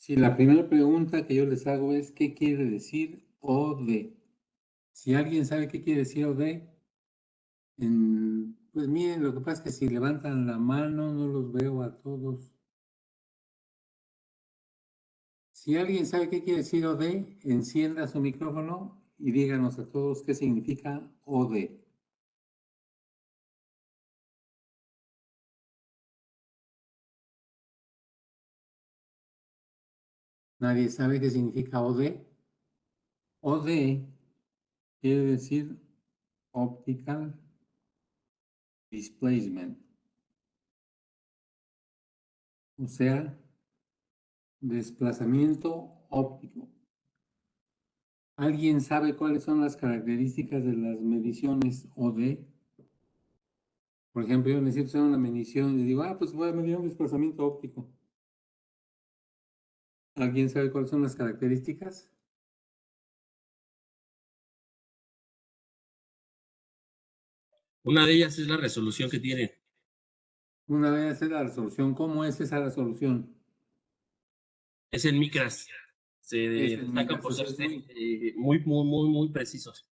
Si la primera pregunta que yo les hago es ¿qué quiere decir OD? Si alguien sabe qué quiere decir OD, pues miren, lo que pasa es que si levantan la mano no los veo a todos. Si alguien sabe qué quiere decir OD, encienda su micrófono y díganos a todos qué significa OD. ¿Nadie sabe qué significa OD? OD quiere decir Optical Displacement, o sea, desplazamiento óptico. ¿Alguien sabe cuáles son las características de las mediciones OD? Por ejemplo, yo necesito hacer una medición y digo, pues voy a medir un desplazamiento óptico. ¿Alguien sabe cuáles son las características? Una de ellas es la resolución que tiene. Una vez es la resolución. ¿Cómo es esa resolución? Es en micras. Se destaca por ser muy precisos.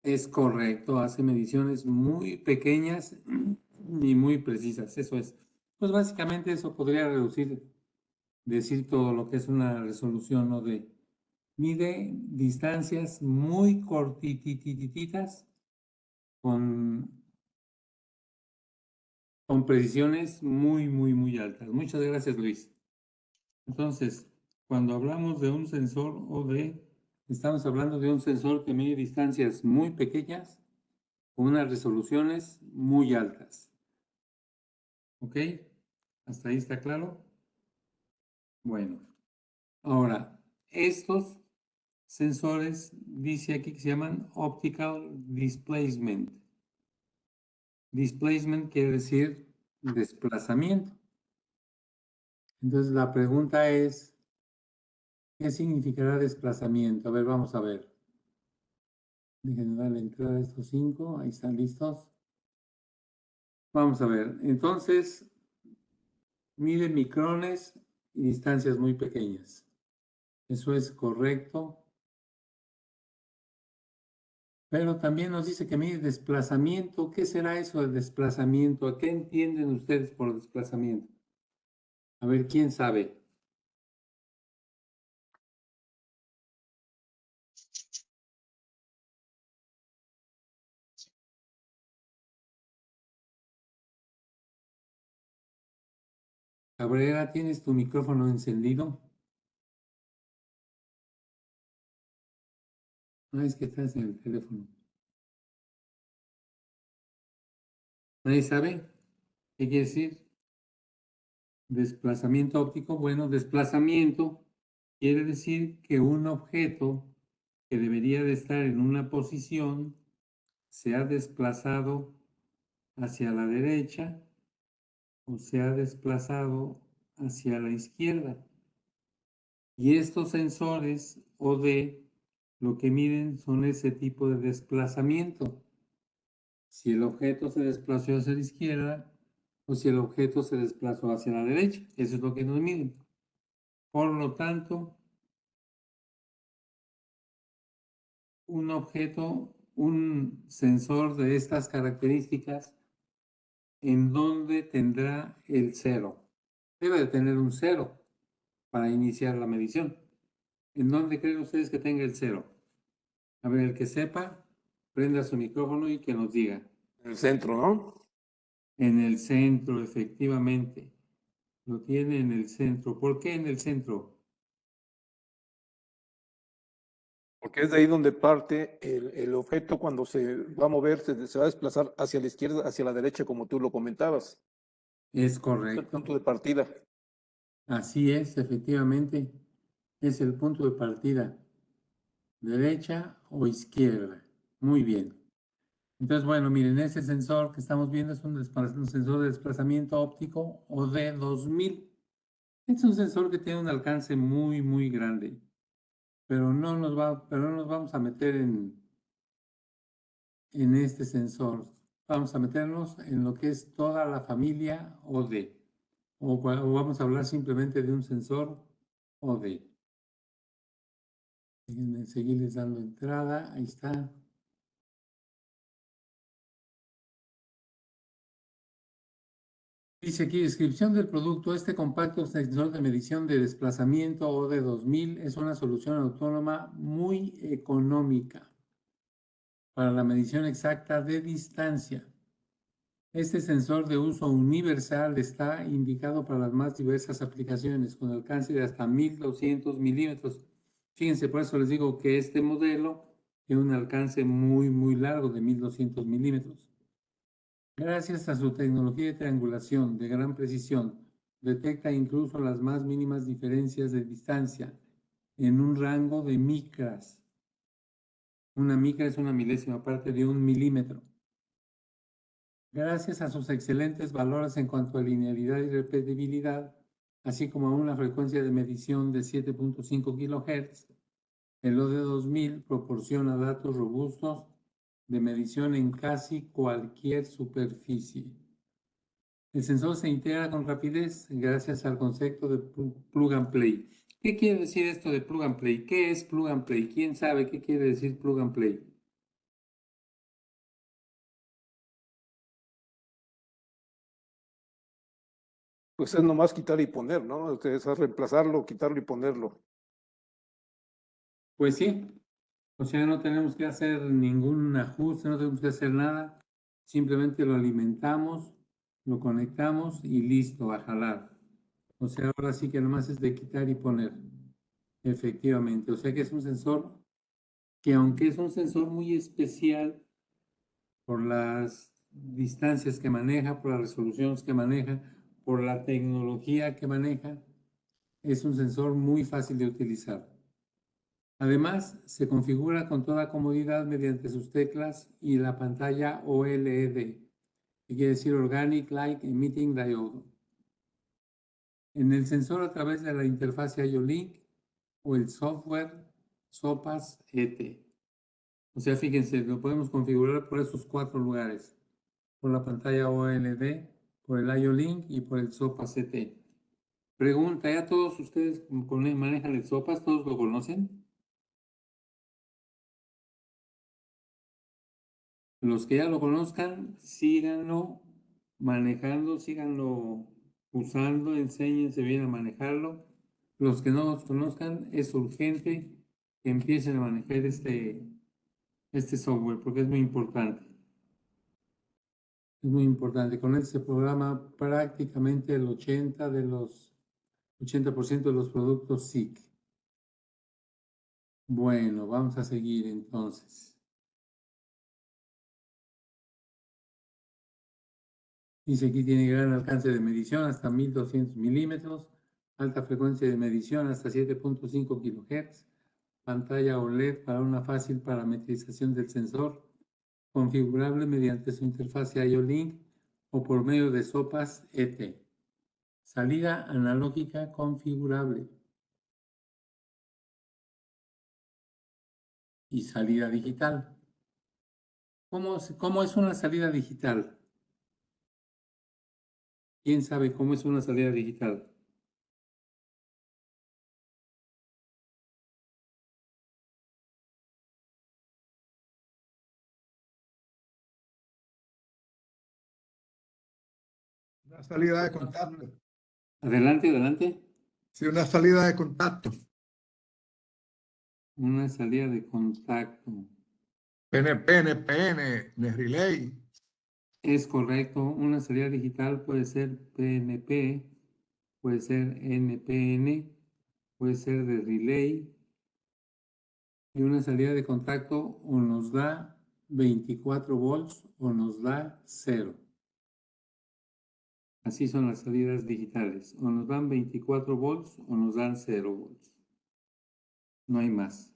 Es correcto, hace mediciones muy pequeñas y muy precisas, eso es. Pues básicamente eso podría decir todo lo que es una resolución OD. Mide distancias muy cortitititas con precisiones muy altas. Muchas gracias, Luis. Entonces, cuando hablamos de un sensor OD, estamos hablando de un sensor que mide distancias muy pequeñas con unas resoluciones muy altas. ¿Ok? ¿Hasta ahí está claro? Bueno, ahora, estos sensores, dice aquí que se llaman Optical Displacement. Displacement quiere decir desplazamiento. Entonces la pregunta es, ¿qué significará desplazamiento? A ver, vamos a ver. Déjenme darle entrada a estos 5, ahí están listos. Vamos a ver, entonces, mide micrones y distancias muy pequeñas. Eso es correcto. Pero también nos dice que mide desplazamiento. ¿Qué será eso de desplazamiento? ¿A qué entienden ustedes por desplazamiento? A ver, ¿quién sabe? Cabrera, ¿tienes tu micrófono encendido? Es que estás en el teléfono. ¿Nadie sabe qué quiere decir? Desplazamiento óptico. Bueno, desplazamiento quiere decir que un objeto que debería de estar en una posición se ha desplazado hacia la derecha o se ha desplazado hacia la izquierda. Y estos sensores OD lo que miden son ese tipo de desplazamiento. Si el objeto se desplazó hacia la izquierda o si el objeto se desplazó hacia la derecha. Eso es lo que nos miden. Por lo tanto, un objeto, un sensor de estas características, ¿en dónde tendrá el cero? Debe de tener un cero para iniciar la medición. ¿En dónde creen ustedes que tenga el cero? A ver, el que sepa, prenda su micrófono y que nos diga. En el centro, ¿no? En el centro, efectivamente. Lo tiene en el centro. ¿Por qué en el centro? Porque es de ahí donde parte el objeto cuando se va a mover, se va a desplazar hacia la izquierda, hacia la derecha, como tú lo comentabas. Es Es el correcto. punto de partida. Así es, efectivamente. Es el punto de partida. Derecha o izquierda. Muy bien. Entonces, bueno, miren, ese sensor que estamos viendo es un sensor de desplazamiento óptico o de 2000. Es un sensor que tiene un alcance muy grande, pero no nos vamos a meter en este sensor. Vamos a meternos en lo que es toda la familia OD. O vamos a hablar simplemente de un sensor OD. Déjenme seguirles dando entrada. Ahí está. Dice aquí, descripción del producto. Este compacto sensor de medición de desplazamiento OD 2000 es una solución autónoma muy económica para la medición exacta de distancia. Este sensor de uso universal está indicado para las más diversas aplicaciones con alcance de hasta 1200 milímetros. Fíjense, por eso les digo que este modelo tiene un alcance muy largo de 1200 milímetros. Gracias a su tecnología de triangulación de gran precisión, detecta incluso las más mínimas diferencias de distancia en un rango de micras. Una micra es una milésima parte de un milímetro. Gracias a sus excelentes valores en cuanto a linealidad y repetibilidad, así como a una frecuencia de medición de 7.5 kHz, el OD 2000 proporciona datos robustos de medición en casi cualquier superficie. El sensor se integra con rapidez gracias al concepto de plug and play. ¿Qué quiere decir esto de plug and play? ¿Qué es plug and play? ¿Quién sabe qué quiere decir plug and play? Pues es nomás quitar y poner, ¿no? Es reemplazarlo, quitarlo y ponerlo. Pues sí, o sea, no tenemos que hacer ningún ajuste, no tenemos que hacer nada, simplemente lo alimentamos, lo conectamos y listo, a jalar. O sea, ahora sí que nomás es de quitar y poner, efectivamente. O sea que es un sensor que aunque es un sensor muy especial por las distancias que maneja, por las resoluciones que maneja, por la tecnología que maneja, es un sensor muy fácil de utilizar. Además, se configura con toda comodidad mediante sus teclas y la pantalla OLED, que quiere decir Organic Light Emitting Diode. En el sensor a través de la interfaz IO-Link o el software SOPAS ET. O sea, fíjense, lo podemos configurar por esos 4 lugares. Por la pantalla OLED, por el IO-Link y por el SOPAS ET. Pregunta, ¿ya todos ustedes manejan el SOPAS? ¿Todos lo conocen? Los que ya lo conozcan, síganlo manejando, síganlo usando, enséñense bien a manejarlo. Los que no los conozcan, es urgente que empiecen a manejar este software porque es muy importante. Es muy importante. Con él se programa prácticamente el 80% de los productos SIC. Bueno, vamos a seguir entonces. Dice aquí tiene gran alcance de medición hasta 1200 milímetros, alta frecuencia de medición hasta 7.5 kHz, pantalla OLED para una fácil parametrización del sensor, configurable mediante su interfaz IO-Link o por medio de SOPAS ET. Salida analógica configurable. Y salida digital. ¿Cómo es una salida digital? ¿Quién sabe cómo es una salida digital? Una salida de contacto. Adelante, adelante. Sí, una salida de contacto. Una salida de contacto. PNP, NPN, relay. Es correcto. Una salida digital puede ser PNP, puede ser NPN, puede ser de relay. Y una salida de contacto o nos da 24 volts o nos da 0. Así son las salidas digitales. O nos dan 24 volts o nos dan 0 volts. No hay más.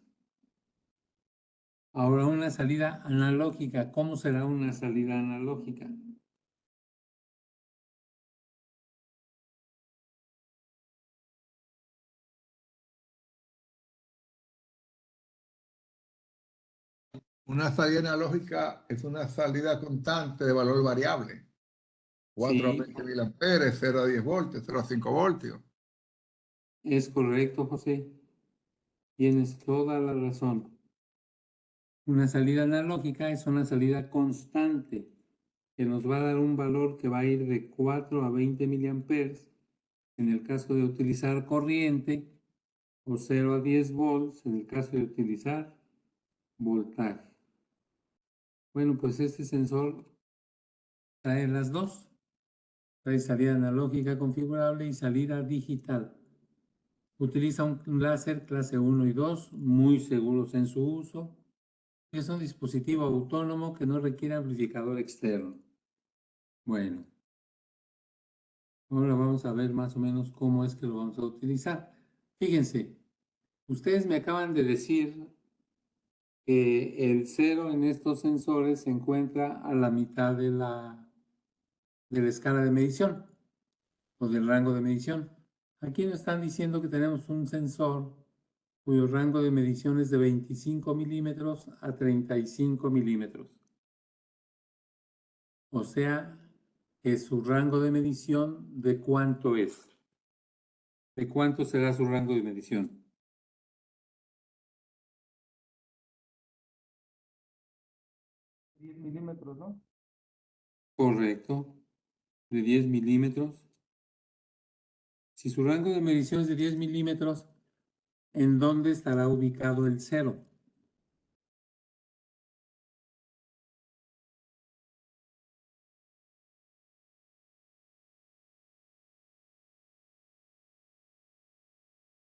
Ahora una salida analógica. ¿Cómo será una salida analógica? Una salida analógica es una salida constante de valor variable. 4 a Sí, 20 mil amperes, 0 a 10 voltios, 0 a 5 voltios. Es correcto, José. Tienes toda la razón. Una salida analógica es una salida constante que nos va a dar un valor que va a ir de 4 a 20 miliamperes en el caso de utilizar corriente o 0 a 10 volts en el caso de utilizar voltaje. Bueno, pues este sensor trae las dos. Trae salida analógica configurable y salida digital. Utiliza un láser clase 1 y 2, muy seguros en su uso. Es un dispositivo autónomo que no requiere amplificador externo. Bueno, ahora vamos a ver más o menos cómo es que lo vamos a utilizar. Fíjense, ustedes me acaban de decir que el cero en estos sensores se encuentra a la mitad de la escala de medición o del rango de medición. Aquí nos están diciendo que tenemos un sensor cuyo rango de medición es de 25 milímetros a 35 milímetros. O sea, que su rango de medición, ¿de cuánto es? ¿De cuánto será su rango de medición? milímetros, ¿no? Correcto, de 10 milímetros. Si su rango de medición es de 10 milímetros, ¿en dónde estará ubicado el cero?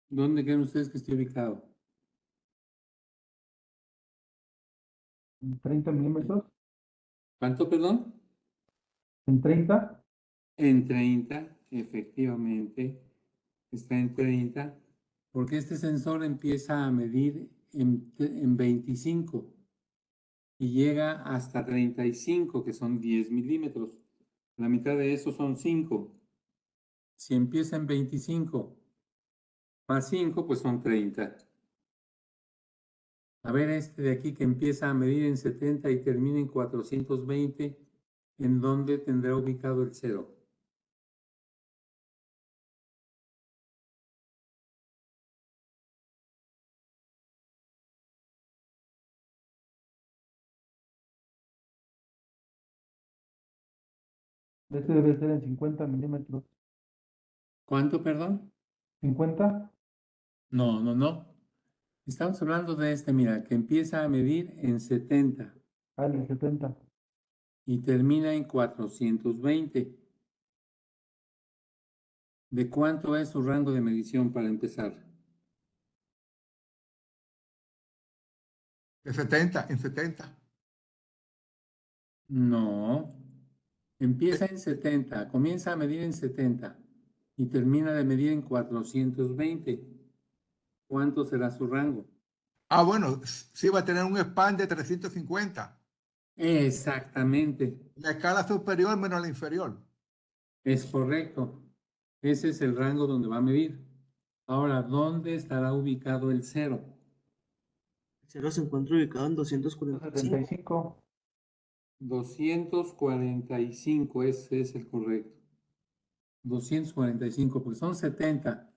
¿Dónde creen ustedes que esté ubicado? 30 milímetros. ¿Cuánto, perdón? En 30. En 30, efectivamente, está en 30, porque este sensor empieza a medir en 25 y llega hasta 35, que son 10 milímetros. La mitad de eso son 5. Si empieza en 25 más 5, pues son 30. A ver este de aquí que empieza a medir en 70 y termina en 420, ¿en dónde tendrá ubicado el cero? Este debe ser en 50 milímetros. ¿Cuánto, perdón? ¿50? No. Estamos hablando de este, mira, que empieza a medir en 70 Ah, en 70. y termina en 420. ¿De cuánto es su rango de medición para empezar? De 70, en 70. No. Empieza en 70, comienza a medir en 70 y termina de medir en 420. ¿Cuánto será su rango? Ah, bueno, sí va a tener un span de 350. Exactamente, La escala superior menos la inferior. es correcto. Ese es el rango donde va a medir. Ahora, ¿dónde estará ubicado el cero? El cero se encuentra ubicado en 245. 75. 245, ese es el correcto. 245, porque son 70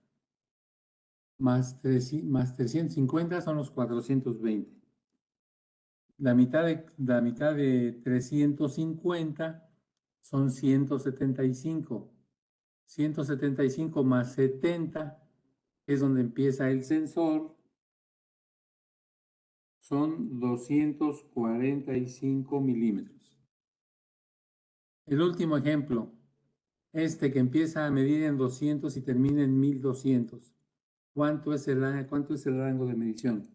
más 350 son los 420. La mitad de 350 son 175. 175 más 70 es donde empieza el sensor. Son 245 milímetros. El último ejemplo, este que empieza a medir en 200 y termina en 1200. ¿Cuánto es el rango de medición?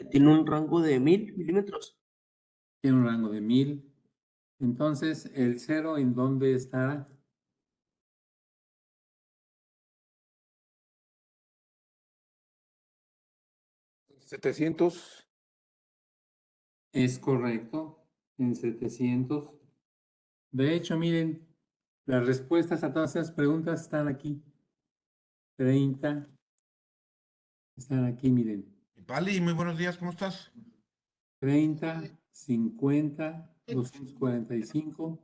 Tiene un rango de 1000 milímetros. Tiene un rango de 1000. Entonces, ¿el cero en dónde estará? ¿700? Es correcto, en 700. De hecho, miren, las respuestas a todas esas preguntas están aquí. 30. Están aquí, miren. Pali, muy buenos días, ¿cómo estás? 30, 50, 245,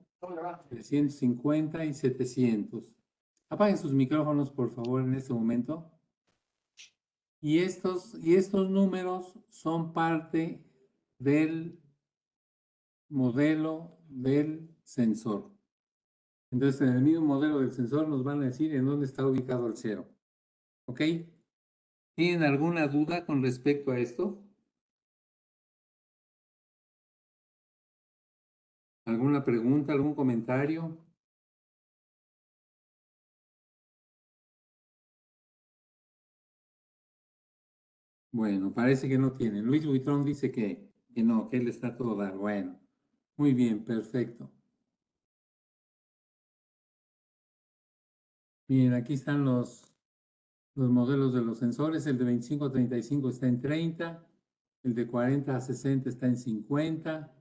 350 y 700. Apaguen sus micrófonos, por favor, en este momento. Y estos números son parte del modelo del sensor. Entonces, en el mismo modelo del sensor nos van a decir en dónde está ubicado el cero. ¿Ok? ¿Tienen alguna duda con respecto a esto? ¿Alguna pregunta, algún comentario? Bueno, parece que no tienen. Luis Buitrón dice que no, que él está todo dar. Bueno, muy bien, perfecto. Miren, aquí están los modelos de los sensores. El de 25 a 35 está en 30, el de 40 a 60 está en 50,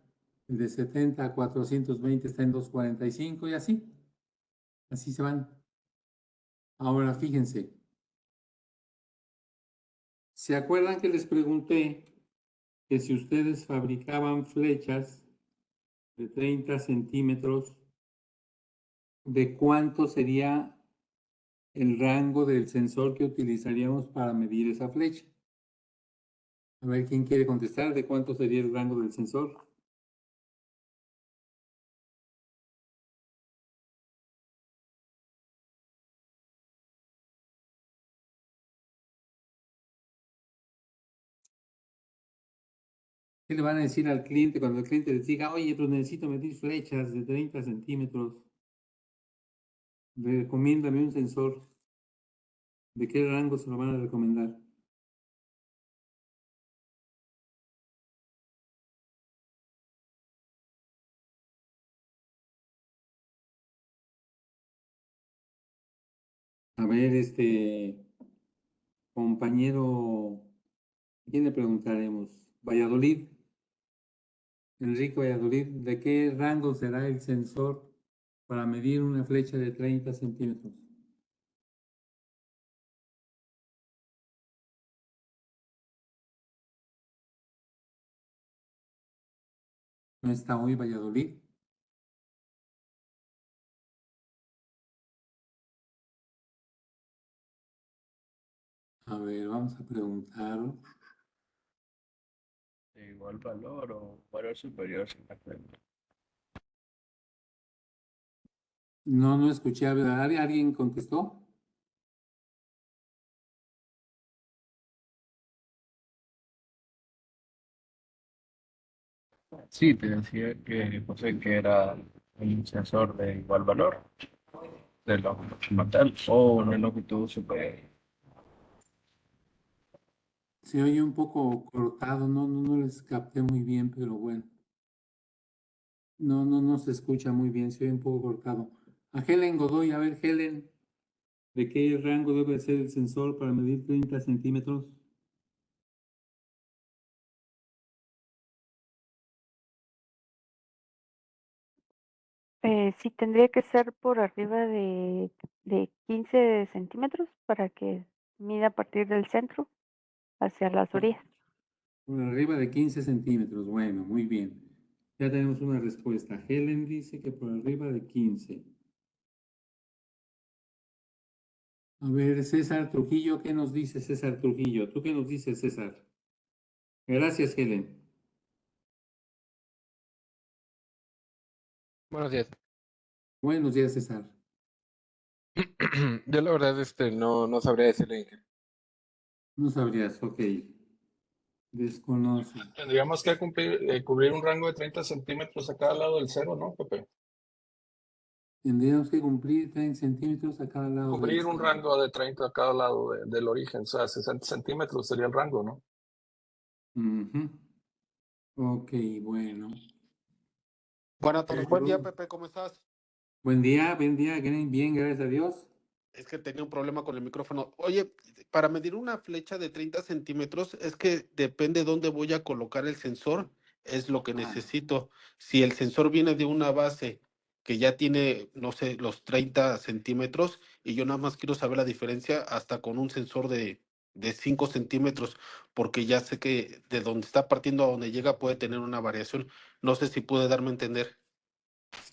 el de 70 a 420 está en 245 y así. Así se van. Ahora fíjense. ¿Se acuerdan que les pregunté que si ustedes fabricaban flechas de 30 centímetros, de cuánto sería el rango del sensor que utilizaríamos para medir esa flecha? A ver, ¿quién quiere contestar? ¿De cuánto sería el rango del sensor? ¿Qué le van a decir al cliente cuando el cliente les diga, oye, pues necesito medir flechas de 30 centímetros? Recomiéndame un sensor. ¿De qué rango se lo van a recomendar? A ver, compañero, ¿quién le preguntaremos? Valladolid, Enrique Valladolid, ¿de qué rango será el sensor para medir una flecha de 30 centímetros? ¿No está hoy Valladolid? A ver, vamos a preguntar. De igual valor o valor superior, si me acuerdo. No, no escuché. A ver, ¿alguien contestó? Sí, te decía que José que era un sensor de igual valor de lo como tal o de longitud superior. Se oye un poco cortado, no les capté muy bien, pero bueno. No se escucha muy bien, se oye un poco cortado. A Helen Godoy, a ver, Helen, ¿de qué rango debe ser el sensor para medir 30 centímetros? Sí, tendría que ser por arriba de 15 centímetros para que mida a partir del centro hacia las orillas. Por arriba de 15 centímetros. Bueno, muy bien. Ya tenemos una respuesta. Helen dice que por arriba de 15. A ver, César Trujillo, ¿qué nos dice César Trujillo? ¿Tú qué nos dices, César? Gracias, Helen. Buenos días. Buenos días, César. Yo la verdad no sabría decirle. No sabrías, ok. Desconoce. Tendríamos que cubrir un rango de 30 centímetros a cada lado del cero, ¿no, Pepe? Tendríamos que cumplir 30 centímetros a cada lado. Cubrir un rango de 30 a cada lado del origen, o sea, 60 centímetros sería el rango, ¿no? Ujú. Ok, bueno. Buenas tardes. Buen día, Pepe, ¿cómo estás? Buen día, bien, gracias a Dios. Es que tenía un problema con el micrófono. Oye, para medir una flecha de 30 centímetros, es que depende dónde voy a colocar el sensor, es lo que necesito. Si el sensor viene de una base que ya tiene, no sé, los 30 centímetros, y yo nada más quiero saber la diferencia hasta con un sensor de 5 centímetros, porque ya sé que de donde está partiendo a donde llega puede tener una variación. No sé si puede darme a entender.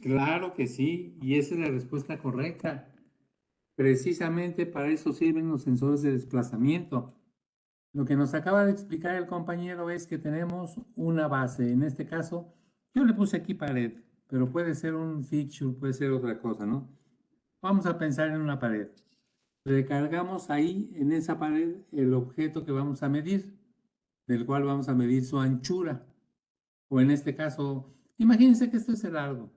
Claro que sí, y esa es la respuesta correcta. Precisamente para eso sirven los sensores de desplazamiento. Lo que nos acaba de explicar el compañero es que tenemos una base. En este caso, yo le puse aquí pared, pero puede ser un fixture, puede ser otra cosa, ¿no? Vamos a pensar en una pared. Recargamos ahí, en esa pared, el objeto que vamos a medir, del cual vamos a medir su anchura. O en este caso, imagínense que esto es el largo.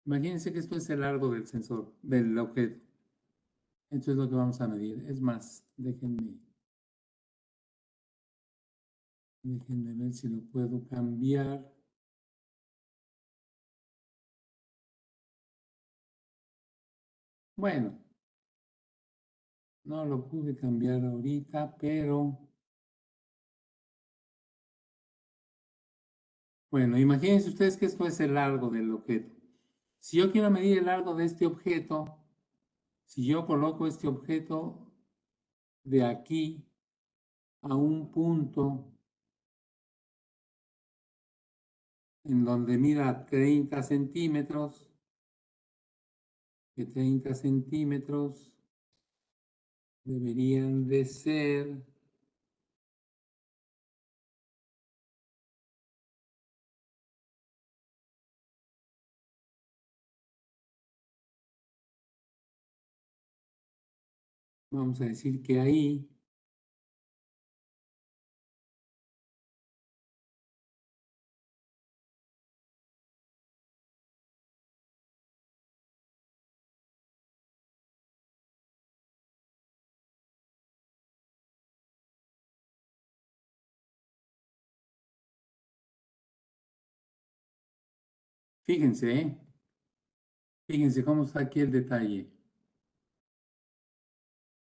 Imagínense que esto es el largo del sensor, del objeto. Esto es lo que vamos a medir. Es más, déjenme ver si lo puedo cambiar. Bueno, no lo pude cambiar ahorita, pero bueno, imagínense ustedes que esto es el largo del objeto. Si yo quiero medir el largo de este objeto, si yo coloco este objeto de aquí a un punto en donde mida 30 centímetros, que 30 centímetros deberían de ser vamos a decir que ahí fíjense, fíjense cómo está aquí el detalle.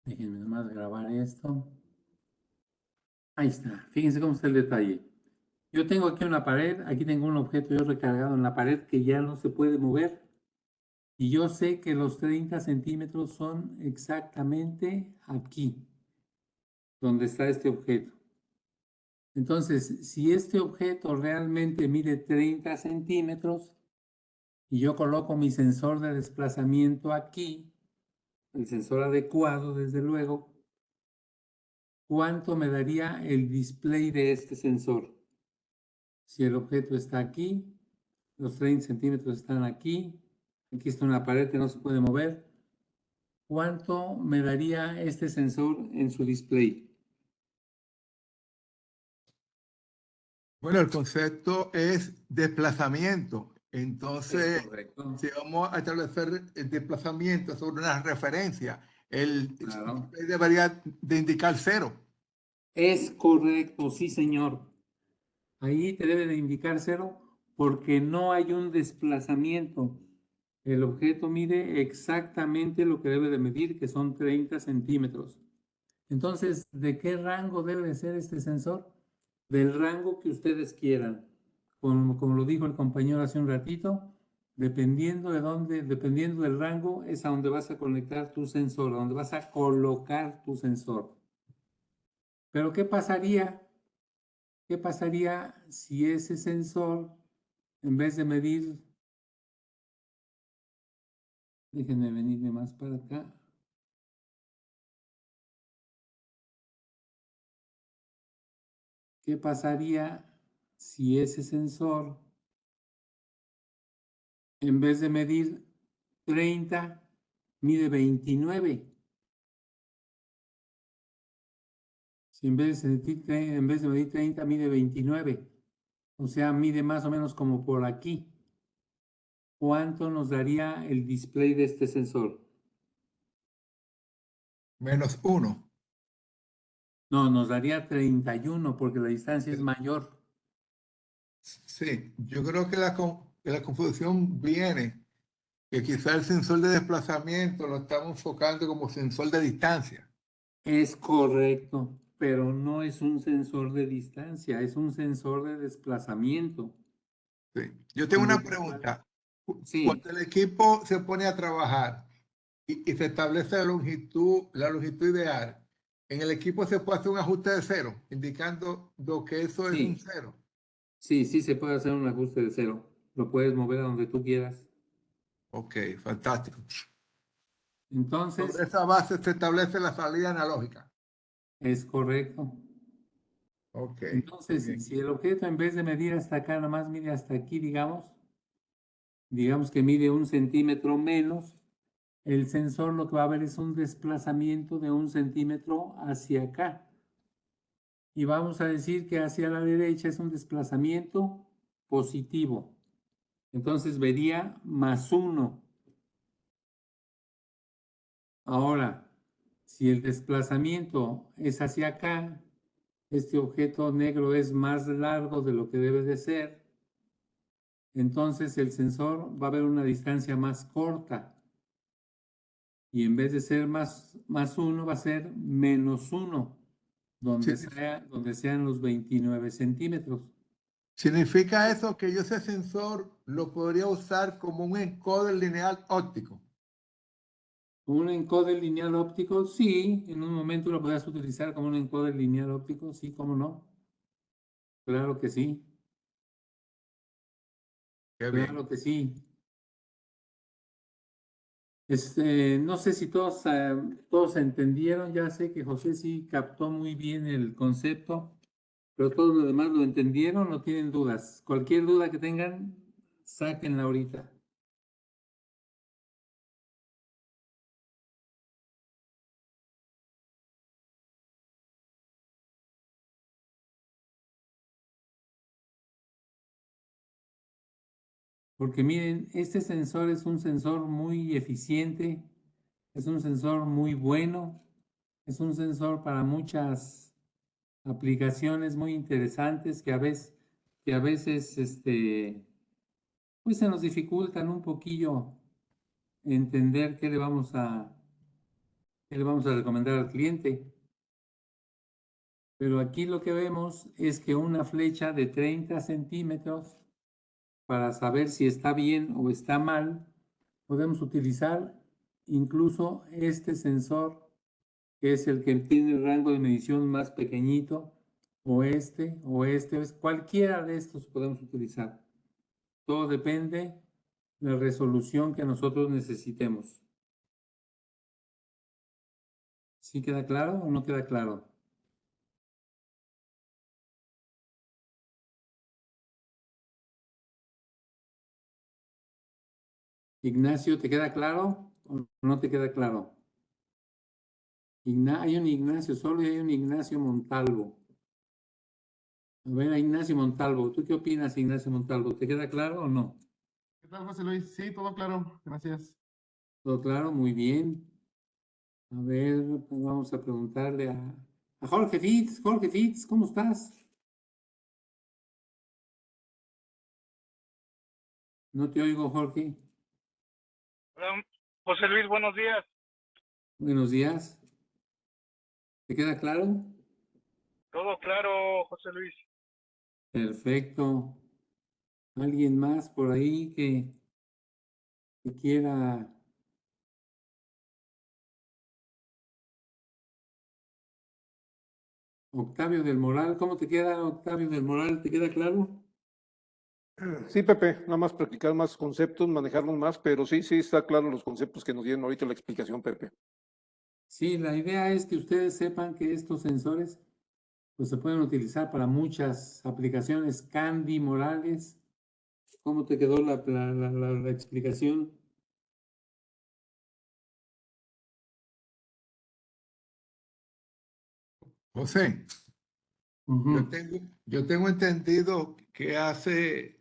Déjenme nomás grabar esto. Ahí está, fíjense cómo está el detalle. Yo tengo aquí una pared, aquí tengo un objeto yo recargado en la pared que ya no se puede mover. Y yo sé que los 30 centímetros son exactamente aquí, donde está este objeto. Entonces, si este objeto realmente mide 30 centímetros y yo coloco mi sensor de desplazamiento aquí, el sensor adecuado, desde luego, ¿cuánto me daría el display de este sensor? Si el objeto está aquí, los 30 centímetros están aquí, aquí está una pared que no se puede mover, ¿cuánto me daría este sensor en su display? Bueno, el concepto es desplazamiento. Entonces, Es correcto. si vamos a establecer el desplazamiento sobre una referencia, el Claro. display debería de indicar 0. Es correcto, sí, señor. Ahí te debe de indicar 0 porque no hay un desplazamiento. El objeto mide exactamente lo que debe de medir, que son 30 centímetros. Entonces, ¿de qué rango debe de ser este sensor? Del rango que ustedes quieran. Como lo dijo el compañero hace un ratito, dependiendo de dónde, dependiendo del rango, es a donde vas a conectar tu sensor, a donde vas a colocar tu sensor. Pero ¿qué pasaría? ¿Qué pasaría si ese sensor, en vez de medir, déjenme venirme más para acá, ¿qué pasaría si ese sensor, en vez de medir 30, mide 29? Si en vez de medir 30, mide 29, o sea, mide más o menos como por aquí. ¿Cuánto nos daría el display de este sensor? -1. No, nos daría 31 porque la distancia es mayor. Sí, yo creo que la confusión viene que quizá el sensor de desplazamiento lo estamos enfocando como sensor de distancia. Es correcto, pero no es un sensor de distancia, es un sensor de desplazamiento. Sí. Yo tengo una Cuando- pregunta. Sí, Cuando el equipo se pone a trabajar y se establece la longitud ideal, en el equipo se puede hacer un ajuste de 0, indicando lo que eso es un sí, 0. sí se puede hacer un ajuste de 0. Lo puedes mover a donde tú quieras. Ok, fantástico. Entonces, Sobre esa base se establece la salida analógica. es correcto. Ok, Entonces, muy bien. si el objeto en vez de medir hasta acá, nada más mide hasta aquí, digamos que mide 1 centímetro menos, el sensor lo que va a ver es un desplazamiento de 1 centímetro hacia acá. Y vamos a decir que hacia la derecha es un desplazamiento positivo. Entonces vería +1. Ahora, si el desplazamiento es hacia acá, este objeto negro es más largo de lo que debe de ser, entonces el sensor va a ver una distancia más corta. Y en vez de ser +1, va a ser -1, donde sean los 29 centímetros. ¿Significa eso que yo ese sensor lo podría usar como un encoder lineal óptico? Un encoder lineal óptico, sí, en un momento lo podrás utilizar como un encoder lineal óptico, sí, cómo no. Claro que sí, Qué bien. claro que sí. No sé si todos entendieron, ya sé que José sí captó muy bien el concepto, pero todos los demás lo entendieron, no tienen dudas. Cualquier duda que tengan, sáquenla ahorita. Porque miren, este sensor es un sensor muy eficiente, es un sensor muy bueno, es un sensor para muchas aplicaciones muy interesantes que a veces pues se nos dificultan un poquillo entender qué le vamos a recomendar al cliente. Pero aquí lo que vemos es que una flecha de 30 centímetros, para saber si está bien o está mal, podemos utilizar incluso este sensor, que es el que tiene el rango de medición más pequeñito, cualquiera de estos podemos utilizar. Todo depende de la resolución que nosotros necesitemos. ¿Sí queda claro o no queda claro? Ignacio, ¿te queda claro o no te queda claro? Hay un Ignacio, solo hay un Ignacio Montalvo. A ver, a Ignacio Montalvo, ¿tú qué opinas, Ignacio Montalvo? ¿Te queda claro o no? ¿Qué tal, José Luis? Sí, todo claro. Gracias. ¿Todo claro? Muy bien. A ver, pues vamos a preguntarle a Jorge Fitz. Jorge Fitz, ¿cómo estás? No te oigo, Jorge. Hola, José Luis, buenos días. Buenos días. ¿Te queda claro? Todo claro, José Luis. Perfecto. ¿Alguien más por ahí que quiera? Octavio del Moral, ¿cómo te queda, Octavio del Moral? ¿Te queda claro? Sí, Pepe, nada más practicar más conceptos, manejarlos más, pero sí, sí, está claro los conceptos que nos dieron ahorita la explicación, Pepe. Sí, la idea es que ustedes sepan que estos sensores pues, se pueden utilizar para muchas aplicaciones. Candy Morales, ¿cómo te quedó la explicación? José, Ujú. yo tengo entendido que hace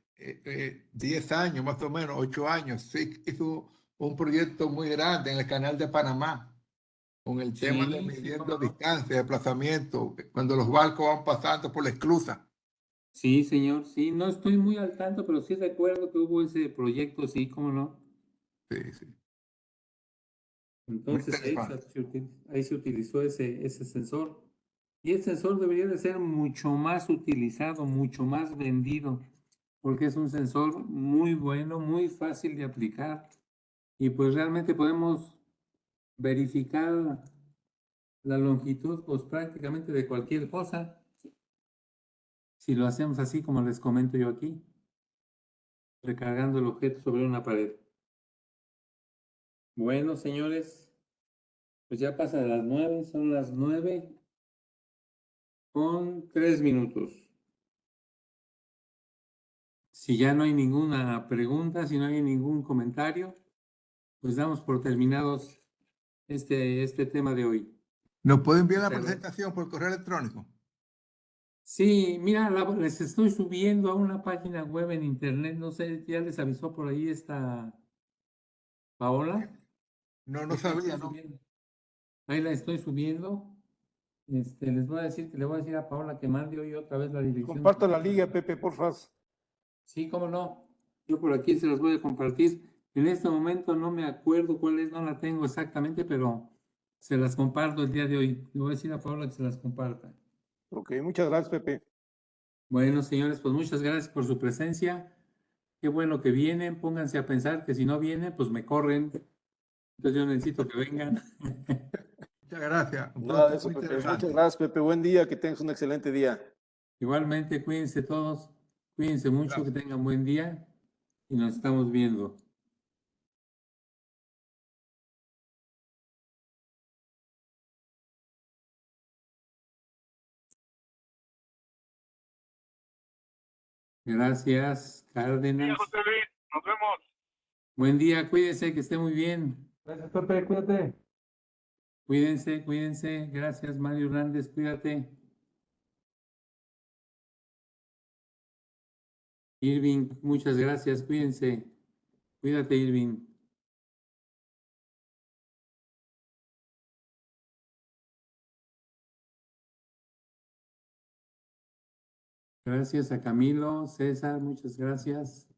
10 años, más o menos, 8 años, sí hizo un proyecto muy grande en el canal de Panamá con el tema de Sí, sí, cómo midiendo no. distancia, desplazamiento, cuando los barcos van pasando por la esclusa. Sí, señor, sí, no estoy muy al tanto, pero sí recuerdo que hubo ese proyecto, sí, cómo no. Sí, sí, muy Entonces interesante. ahí se utilizó ese sensor. Y el sensor debería de ser mucho más utilizado, mucho más vendido, porque es un sensor muy bueno, muy fácil de aplicar. Y pues realmente podemos verificar la longitud, pues prácticamente de cualquier cosa, si lo hacemos así como les comento yo aquí, recargando el objeto sobre una pared. Bueno, señores, pues ya pasa de las 9, son las 9:03. Si ya no hay ninguna pregunta, si no hay ningún comentario, pues damos por terminados este tema de hoy. ¿Nos puede enviar la Pero- presentación por correo electrónico? Sí, mira, les estoy subiendo a una página web en internet, no sé, ya les avisó por ahí esta Paola. No, no Les estoy sabía, ¿no? subiendo. Ahí la estoy subiendo. Les voy a decir que le voy a decir a Paola que mande hoy otra vez la dirección. Comparta la liga, Pepe, porfa. Sí, cómo no. Yo por aquí se los voy a compartir. En este momento no me acuerdo cuál es, no la tengo exactamente, pero se las comparto el día de hoy. Le voy a decir a Paola que se las comparta. Ok, muchas gracias, Pepe. Bueno, señores, pues muchas gracias por su presencia. Qué bueno que vienen. Pónganse a pensar que si no vienen, pues me corren. Entonces yo necesito que vengan. Muchas gracias. Un Nada de punto eso, muy Pepe. interesante. Muchas gracias, Pepe. Buen día, que tengas un excelente día. Igualmente, cuídense todos. Cuídense mucho, Gracias. que tengan buen día y nos estamos viendo. Gracias, Sí, Cárdenas. José Luis, nos vemos. Buen día, cuídense, que esté muy bien. Gracias, Pepe, cuídate. Cuídense, cuídense. Gracias, Mario Hernández, cuídate. Irving, muchas gracias, cuídense. Cuídate, Irving. Gracias a Camilo, César, muchas gracias.